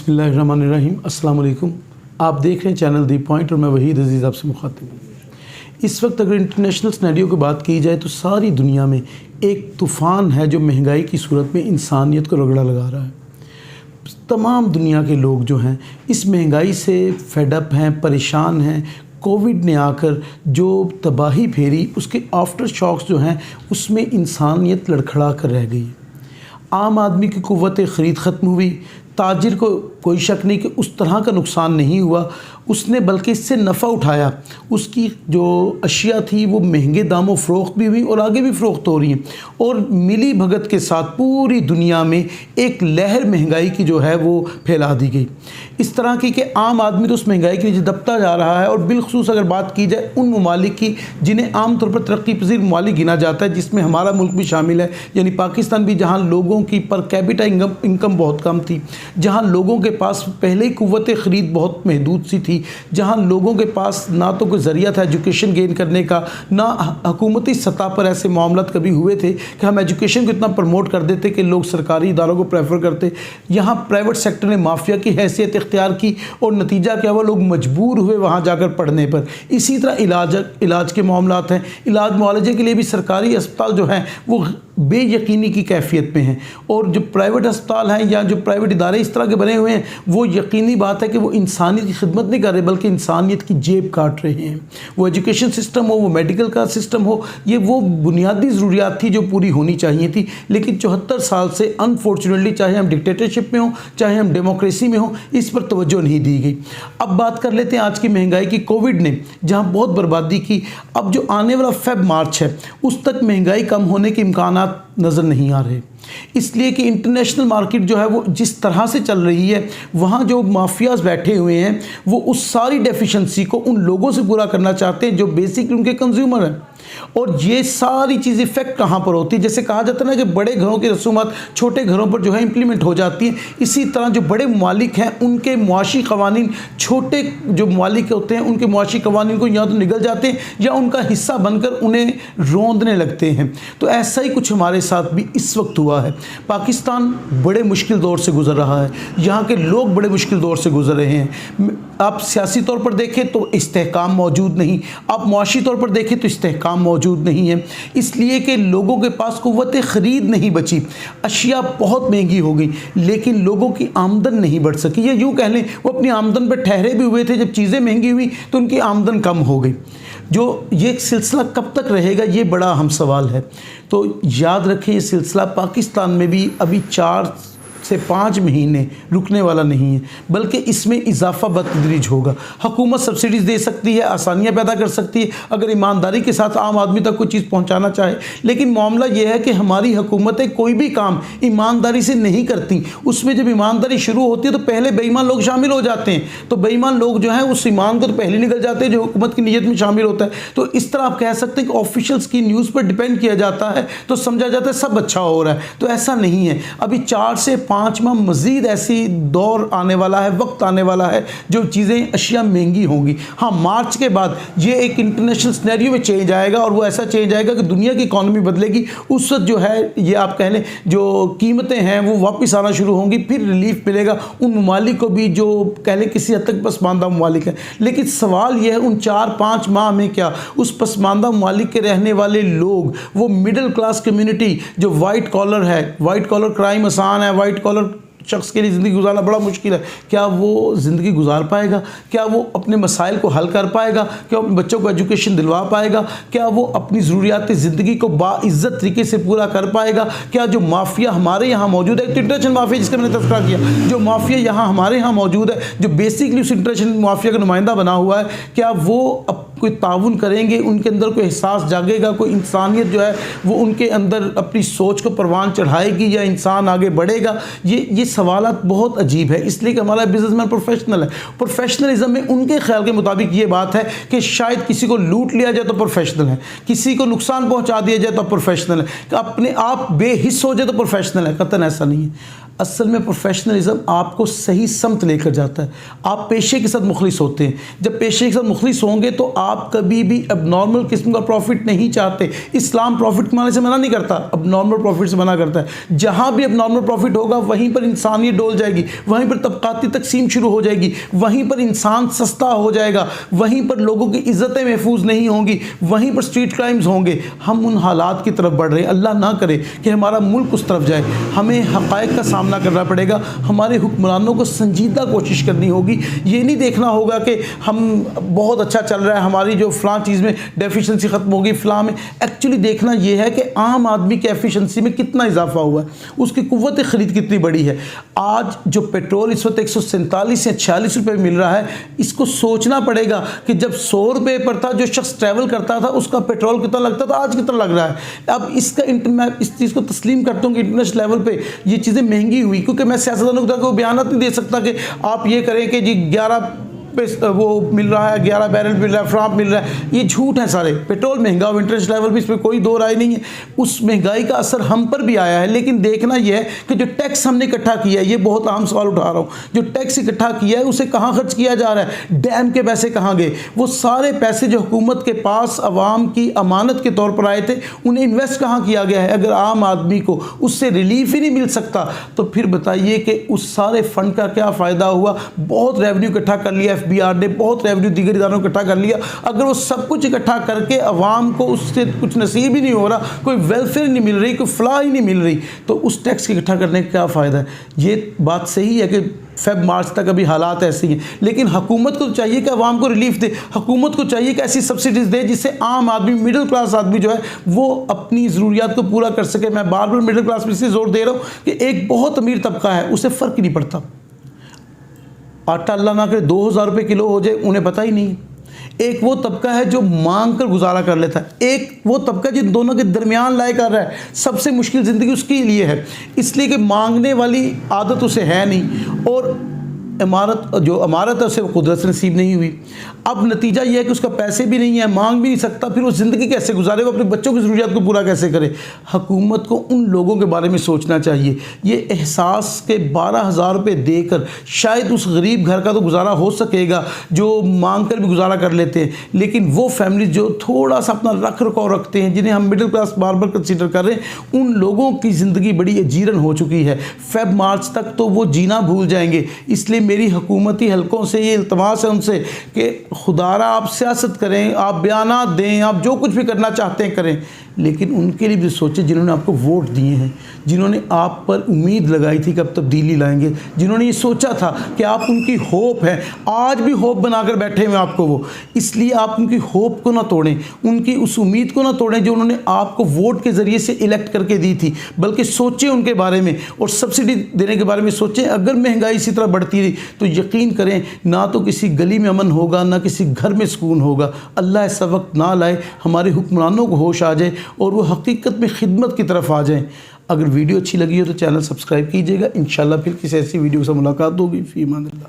बिस्मिल्लाहिर्रहमानिर्रहीम। अस्सलाम वालेकुम। आप देख रहे हैं चैनल दी पॉइंट और मैं वहीद अजीज़ आपसे मुखातिब हूँ। इस वक्त अगर इंटरनेशनल सिनेरियो की बात की जाए तो सारी दुनिया में एक तूफ़ान है जो महंगाई की सूरत में इंसानियत को रगड़ा लगा रहा है। तमाम दुनिया के लोग जो हैं इस महंगाई से फेडअप हैं, परेशान हैं। कोविड ने आकर जो तबाही फेरी उसके आफ्टर शॉक्स जो हैं उसमें इंसानियत लड़खड़ा कर रह गई। आम आदमी की कुव्वत ख़रीद ख़त्म हुई। ताजिर को कोई शक नहीं कि उस तरह का नुकसान नहीं हुआ, उसने बल्कि इससे नफ़ा उठाया। उसकी जो अशिया थी वो महंगे दामों फ़रोख्त भी हुई और आगे भी फ़रोख्त हो रही हैं और मिली भगत के साथ पूरी दुनिया में एक लहर महंगाई की जो है वो फैला दी गई। इस तरह की कि आम आदमी तो उस महंगाई के नीचे दबता जा रहा है। और बिलखसूस अगर बात की जाए उन ममालिक की जिन्हें आम तौर पर तरक्की पजीर ममालिक गिना जाता है, जिसमें हमारा मुल्क भी शामिल है, यानी पाकिस्तान भी, जहाँ लोगों की पर कैपिटा इनकम बहुत कम थी, जहाँ लोगों के पास पहले ही कुव्वत ख़रीद बहुत महदूद सी थी, जहाँ लोगों के पास ना तो कोई ज़रिया था एजुकेशन गेन करने का, ना हुकूमती सतह पर ऐसे मामलात कभी हुए थे कि हम एजुकेशन को इतना प्रमोट कर देते कि लोग सरकारी इदारों को प्रेफर करते। यहाँ प्राइवेट सेक्टर ने माफिया की हैसियत इख्तियार की और नतीजा क्या हुआ, लोग मजबूर हुए वहाँ जाकर पढ़ने पर। इसी तरह इलाज के मामलात हैं, इलाज मुआलजे के लिए भी सरकारी अस्पताल जो हैं वो बेयकीनी की कैफियत में हैं और जो प्राइवेट अस्पताल हैं या जो प्राइवेट इदारे इस तरह के बने हुए हैं वो यकीनी बात है कि वो इंसानियत की खिदमत नहीं कर रहे बल्कि इंसानियत की जेब काट रहे हैं। वो एजुकेशन सिस्टम हो, वो मेडिकल का सिस्टम हो, ये वो बुनियादी ज़रूरियात थी जो पूरी होनी चाहिए थी। लेकिन 74 साल से अनफॉर्चुनेटली, चाहे हम डिक्टेटरशिप में हो चाहे हम डेमोक्रेसी में हो, इस पर तवज्जो नहीं दी गई। अब बात कर लेते हैं आज की महंगाई की। कोविड ने जहाँ बहुत बर्बादी की, अब जो आने वाला फेब मार्च है उस तक महंगाई कम होने के इम्कानात नज़र नहीं आ रहे, इसलिए कि इंटरनेशनल मार्केट जो है वो जिस तरह से चल रही है, वहाँ जो माफियाज बैठे हुए हैं वो उस सारी डेफिशिएंसी को उन लोगों से पूरा करना चाहते हैं जो बेसिकली उनके कंज्यूमर हैं। और ये सारी चीज़ इफेक्ट कहाँ पर होती है, जैसे कहा जाता है ना कि बड़े घरों की रसूमात छोटे घरों पर जो है इंप्लीमेंट हो जाती हैं, इसी तरह जो बड़े ममालिक हैं उनके मुआशी कवानीन छोटे जो ममालिक होते हैं उनके मुआशी कवानीन को या तो निगल जाते हैं या उनका हिस्सा बनकर उन्हें रौंदने लगते हैं। तो ऐसा ही कुछ हमारे साथ भी इस वक्त हुआ है। पाकिस्तान बड़े मुश्किल दौर से गुजर रहा है, यहाँ के लोग बड़े मुश्किल दौर से गुजर रहे हैं। आप सियासी तौर पर देखें तो इस्तेहकाम मौजूद नहीं, आप मुआशी तौर पर देखें तो इस्तेहकाम मौजूद नहीं है, इसलिए कि लोगों के पास कुव्वत ख़रीद नहीं बची। अशिया बहुत महंगी हो गई लेकिन लोगों की आमदन नहीं बढ़ सकी, या यूँ कह लें वो अपनी आमदन पर ठहरे भी हुए थे। जब चीज़ें महंगी हुई तो उनकी आमदन कम हो गई। जो ये सिलसिला कब तक रहेगा ये बड़ा अहम सवाल है। तो याद रखें ये सिलसिला पाकिस्तान में भी अभी 4 से 5 महीने रुकने वाला नहीं है, बल्कि इसमें इजाफा बतदरीज होगा। हुकूमत सब्सिडीज़ दे सकती है, आसानियाँ पैदा कर सकती है अगर ईमानदारी के साथ आम आदमी तक कोई चीज़ पहुँचाना चाहे। लेकिन मामला यह है कि हमारी हुकूमतें कोई भी काम ईमानदारी से नहीं करती। उसमें जब ईमानदारी शुरू होती है तो पहले बेईमान लोग शामिल हो जाते हैं, तो बेईमान लोग जो हैं उस ईमान को तो पहले निकल जाते हैं जो हुकूमत की नीयत में शामिल होता है। तो इस तरह आप कह सकते हैं कि ऑफिशियल्स की न्यूज़ पर डिपेंड किया जाता है तो समझा जाता है सब अच्छा हो रहा है, तो ऐसा नहीं है। अभी 4 से 5 माह मज़ीद ऐसी दौर आने वाला है, वक्त आने वाला है जो चीज़ें अशिया महंगी होंगी। हाँ, मार्च के बाद ये एक इंटरनेशनल सिनेरियो में चेंज आएगा और वो ऐसा चेंज आएगा कि दुनिया की इकॉनमी बदलेगी। उस वक्त जो है ये आप कह लें जो कीमतें हैं वो वापस आना शुरू होंगी, फिर रिलीफ मिलेगा उन ममालिक को भी जो कह लें किसी हद तक पसमानदा ममालिक है। लेकिन सवाल यह है उन 4-5 माह में क्या उस पसमानदा ममालिक के रहने वाले लोग, वो मिडिल क्लास कम्युनिटी जो वाइट कॉलर है, वाइट कॉलर क्राइम आसान है, वाइट कॉलर शख्स के लिए ज़िंदगी गुजारना बड़ा मुश्किल है, क्या वो ज़िंदगी गुजार पाएगा? क्या वो अपने मसाइल को हल कर पाएगा? क्या अपने बच्चों को एजुकेशन दिलवा पाएगा? क्या वो अपनी ज़रूरियात ज़िंदगी को बाइज़्ज़त तरीके से पूरा कर पाएगा? क्या जो माफिया हमारे यहाँ मौजूद है, इंटरनेशनल माफिया जिसका मैंने तज़किरा किया, जो माफिया यहाँ हमारे यहाँ मौजूद है, जो बेसिकली उस इंटरनेशनल माफिया का नुमाइंदा बना हुआ है, क्या वो कोई ताउन करेंगे? उनके अंदर कोई एहसास जागेगा? कोई इंसानियत जो है वो उनके अंदर अपनी सोच को परवान चढ़ाएगी या इंसान आगे बढ़ेगा? ये सवालात बहुत अजीब है, इसलिए कि हमारा बिजनेसमैन प्रोफेशनल है। प्रोफेशनलिज्म में उनके ख्याल के मुताबिक ये बात है कि शायद किसी को लूट लिया जाए तो प्रोफेशनल है, किसी को नुकसान पहुंचा दिया जाए तो प्रोफेशनल है, कि अपने आप बेहिस हो जाए तो प्रोफेशनल है। कतन ऐसा नहीं है। اصل میں پروفیشنلزم آپ کو صحیح سمت لے کر جاتا ہے. آپ پیشے کے ساتھ مخلص ہوتے ہیں. جب پیشے کے ساتھ مخلص ہوں گے تو آپ کبھی بھی اب نارمل قسم کا پروفٹ نہیں چاہتے. اسلام پروفٹ کمانے سے منع نہیں کرتا, اب نارمل پروفٹ سے منع کرتا ہے. جہاں بھی اب نارمل پروفٹ ہوگا وہیں پر انسانیت ڈول جائے گی, وہیں پر طبقاتی تقسیم شروع ہو جائے گی, وہیں پر انسان سستا ہو جائے گا, وہیں پر لوگوں کی عزتیں محفوظ نہیں ہوں گی, وہیں پر اسٹریٹ کرائمز ہوں گے. ہم ان حالات کی طرف بڑھ رہے ہیں. اللہ نہ کرے کہ ہمارا ملک اس طرف جائے. ہمیں حقائق کا سامنا کرنا پڑے گا. ہمارے حکمرانوں کو سنجیدہ کوشش کرنی ہوگی. یہ نہیں دیکھنا ہوگا کہ ہم بہت اچھا چل رہا ہے, ہماری جو فلاں چیز میں ڈیفیشنسی ختم ہوگی, فلاں میں. ایکچولی دیکھنا یہ ہے کہ عام آدمی کی ایفیشنسی میں کتنا اضافہ ہوا ہے, اس کی قوت خرید کتنی بڑی ہے. آج جو پیٹرول اس وقت 147 یا 46 روپے مل رہا ہے, اس کو سوچنا پڑے گا کہ جب 100 روپے پر تھا, جو شخص ٹریول کرتا تھا اس کا پیٹرول کتنا لگتا تھا, آج کتنا لگ رہا ہے. اب میں اس چیز کو تسلیم کرتا ہوں کہ انٹرنیشنل لیول پہ یہ چیزیں مہنگی ہوئی, کیونکہ میں سیاستدانوں کو بیانات نہیں دے سکتا کہ آپ یہ کریں کہ جی 11 وہ مل رہا ہے, 11 بیرل مل رہا ہے, فرانپ مل رہا ہے. یہ جھوٹ ہے سارے. پیٹرول مہنگا ہو انٹرنیشنل لیول پہ, اس پہ کوئی دو رائے نہیں ہے. اس مہنگائی کا اثر ہم پر بھی آیا ہے, لیکن دیکھنا یہ ہے کہ جو ٹیکس ہم نے اکٹھا کیا ہے, یہ بہت اہم سوال اٹھا رہا ہوں, جو ٹیکس اکٹھا کیا ہے اسے کہاں خرچ کیا جا رہا ہے, ڈیم کے پیسے کہاں گئے, وہ سارے پیسے جو حکومت کے پاس عوام کی امانت کے طور پر آئے تھے انہیں انویسٹ کہاں کیا گیا ہے. اگر عام آدمی کو اس سے ریلیف ہی نہیں مل سکتا تو پھر بتائیے کہ اس سارے فنڈ کا کیا فائدہ ہوا. بہت ریونیو اکٹھا کر لیا FBR نے, بہت ریونیو دیگر اداروں اکٹھا کر لیا. اگر وہ سب کچھ اکٹھا کر کے عوام کو اس سے کچھ نصیب ہی نہیں ہو رہا, کوئی ویلفیئر نہیں مل رہی, کوئی فلاح ہی نہیں مل رہی, تو اس ٹیکس کے اکٹھا کرنے کا کیا فائدہ ہے. یہ بات صحیح ہے کہ فیب مارچ تک ابھی حالات ایسے ہیں, لیکن حکومت کو چاہیے کہ عوام کو ریلیف دے. حکومت کو چاہیے کہ ایسی سبسڈیز دے جس سے عام آدمی, مڈل کلاس آدمی جو ہے وہ اپنی ضروریات کو پورا کر سکے. میں بار بار مڈل کلاس پہ اس لیے زور دے رہا ہوں کہ ایک بہت امیر طبقہ ہے, اسے فرق ہی نہیں پڑتا. آٹا اللہ نہ کرے 2000 روپے کلو ہو جائے, انہیں پتہ ہی نہیں. ایک وہ طبقہ ہے جو مانگ کر گزارا کر لیتا ہے, ایک وہ طبقہ جن دونوں کے درمیان لائے کر رہا ہے. سب سے مشکل زندگی اس کے لیے ہے, اس لیے کہ مانگنے والی عادت اسے ہے نہیں, اور امارت ہے اسے قدرت سے نصیب نہیں ہوئی. اب نتیجہ یہ ہے کہ اس کا پیسے بھی نہیں ہے, مانگ بھی نہیں سکتا, پھر وہ زندگی کیسے گزارے, وہ اپنے بچوں کی ضروریات کو پورا کیسے کرے. حکومت کو ان لوگوں کے بارے میں سوچنا چاہیے. یہ احساس کے 12,000 روپے دے کر شاید اس غریب گھر کا تو گزارا ہو سکے گا جو مانگ کر بھی گزارا کر لیتے ہیں, لیکن وہ فیملی جو تھوڑا سا اپنا رکھ رکھاؤ رکھتے ہیں, جنہیں ہم مڈل کلاس بار بار کنسیڈر کر رہے ہیں, ان لوگوں کی زندگی بڑی اجیرن ہو چکی ہے. فیب مارچ تک تو وہ جینا بھول جائیں گے. اس لیے میری حکومتی حلقوں سے یہ التماس ہے ان سے کہ خدا را آپ سیاست کریں, آپ بیانات دیں, آپ جو کچھ بھی کرنا چاہتے ہیں کریں, لیکن ان کے لیے بھی سوچیں جنہوں نے آپ کو ووٹ دیے ہیں, جنہوں نے آپ پر امید لگائی تھی کہ اب تبدیلی لائیں گے, جنہوں نے یہ سوچا تھا کہ آپ ان کی ہوپ ہیں. آج بھی ہوپ بنا کر بیٹھے ہوئے آپ کو وہ, اس لیے آپ ان کی ہوپ کو نہ توڑیں, ان کی اس امید کو نہ توڑیں جو انہوں نے آپ کو ووٹ کے ذریعے سے الیکٹ کر کے دی تھی, بلکہ سوچیں ان کے بارے میں, اور سبسڈی دینے کے بارے میں سوچیں. اگر مہنگائی اسی طرح بڑھتی رہی تو یقین کریں نہ تو کسی گلی میں امن ہوگا, نہ کسی گھر میں سکون ہوگا. اللہ ایسا وقت نہ لائے, ہمارے حکمرانوں کو ہوش آ جائے اور وہ حقیقت میں خدمت کی طرف آ جائیں. اگر ویڈیو اچھی لگی ہو تو چینل سبسکرائب کیجیے گا. انشاءاللہ پھر کسی ایسی ویڈیو سے ملاقات ہوگی. فی امان اللہ.